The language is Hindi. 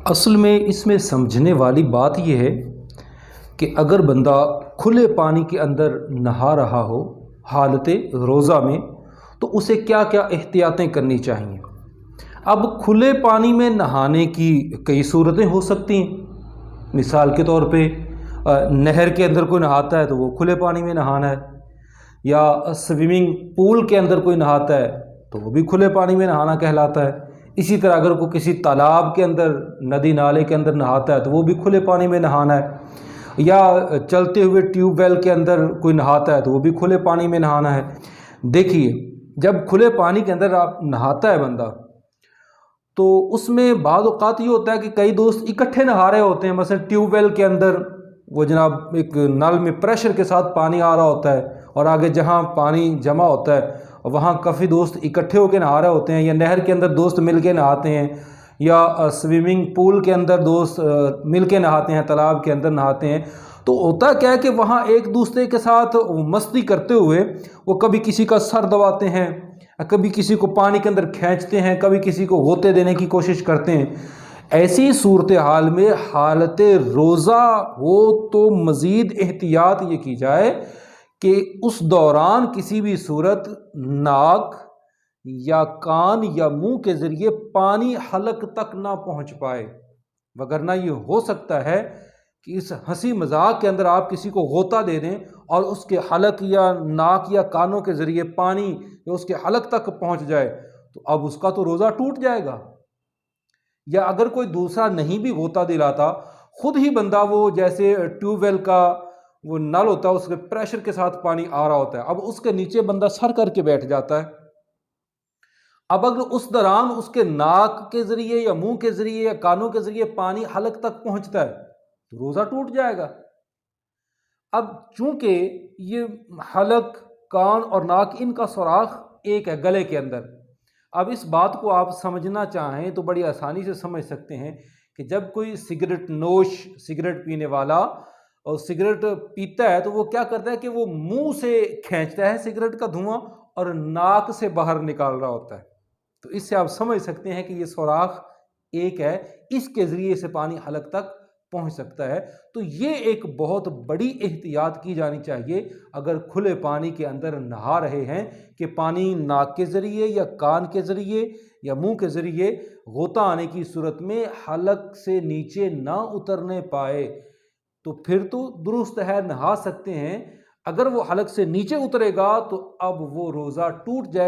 असल में इसमें समझने वाली बात यह है कि अगर बंदा खुले पानी के अंदर नहा रहा हो हालत रोज़ा में, तो उसे क्या क्या एहतियातें करनी चाहिए। अब खुले पानी में नहाने की कई सूरतें हो सकती हैं। मिसाल के तौर पे नहर के अंदर कोई नहाता है तो वो खुले पानी में नहाना है, या स्विमिंग पूल के अंदर कोई नहाता है तो वो भी खुले पानी में नहाना कहलाता है। इसी तरह अगर कोई किसी तालाब के अंदर, नदी नाले के अंदर नहाता है तो वो भी खुले पानी में नहाना है, या चलते हुए ट्यूबवेल के अंदर कोई नहाता है तो वो भी खुले पानी में नहाना है। देखिए, जब खुले पानी के अंदर आप नहाता है बंदा, तो उसमें बाद औक़ात ये होता है कि कई दोस्त इकट्ठे नहा रहे होते हैं। मसलन ट्यूबवेल के अंदर वो जनाब एक नल में प्रेशर के साथ पानी आ रहा होता है, और आगे जहाँ पानी जमा होता है वहाँ काफ़ी दोस्त इकट्ठे होकर नहा रहे होते हैं, या नहर के अंदर दोस्त मिल के नहाते हैं, या स्विमिंग पूल के अंदर दोस्त मिल के नहाते हैं, तालाब के अंदर नहाते हैं। तो होता क्या है कि वहाँ एक दूसरे के साथ मस्ती करते हुए वो कभी किसी का सर दबाते हैं, कभी किसी को पानी के अंदर खींचते हैं, कभी किसी को गोते देने की कोशिश करते हैं। ऐसी सूरत हाल में हालत रोज़ा हो तो मज़ीद एहतियात ये की जाए कि उस दौरान किसी भी सूरत नाक या कान या मुंह के ज़रिए पानी हलक तक ना पहुंच पाए, वगरना ये हो सकता है कि इस हंसी मजाक के अंदर आप किसी को गोता दे दें और उसके हलक या नाक या कानों के ज़रिए पानी या उसके हलक तक पहुंच जाए, तो अब उसका तो रोज़ा टूट जाएगा। या अगर कोई दूसरा नहीं भी गोता दिलाता, खुद ही बंदा वो जैसे ट्यूबवेल का वो नल होता है उसके प्रेशर के साथ पानी आ रहा होता है, अब उसके नीचे बंदा सर करके बैठ जाता है। अब अगर उस दौरान उसके नाक के ज़रिए या मुंह के ज़रिए या कानों के ज़रिए पानी हलक तक पहुंचता है तो रोज़ा टूट जाएगा। अब चूंकि ये हलक, कान और नाक, इनका सुराख एक है गले के अंदर। अब इस बात को आप समझना चाहें तो बड़ी आसानी से समझ सकते हैं कि जब कोई सिगरेट नोश, सिगरेट पीने वाला और सिगरेट पीता है तो वो क्या करता है कि वो मुंह से खींचता है सिगरेट का धुआं और नाक से बाहर निकाल रहा होता है। तो इससे आप समझ सकते हैं कि ये सुराख एक है, इसके ज़रिए से पानी हलक तक पहुंच सकता है। तो ये एक बहुत बड़ी एहतियात की जानी चाहिए अगर खुले पानी के अंदर नहा रहे हैं कि पानी नाक के ज़रिए या कान के ज़रिए या मुंह के ज़रिए गोता आने की सूरत में हलक से नीचे ना उतरने पाए, तो फिर तो दुरुस्त है, नहा सकते हैं। अगर वो हलक से नीचे उतरेगा तो अब वो रोज़ा टूट जाए।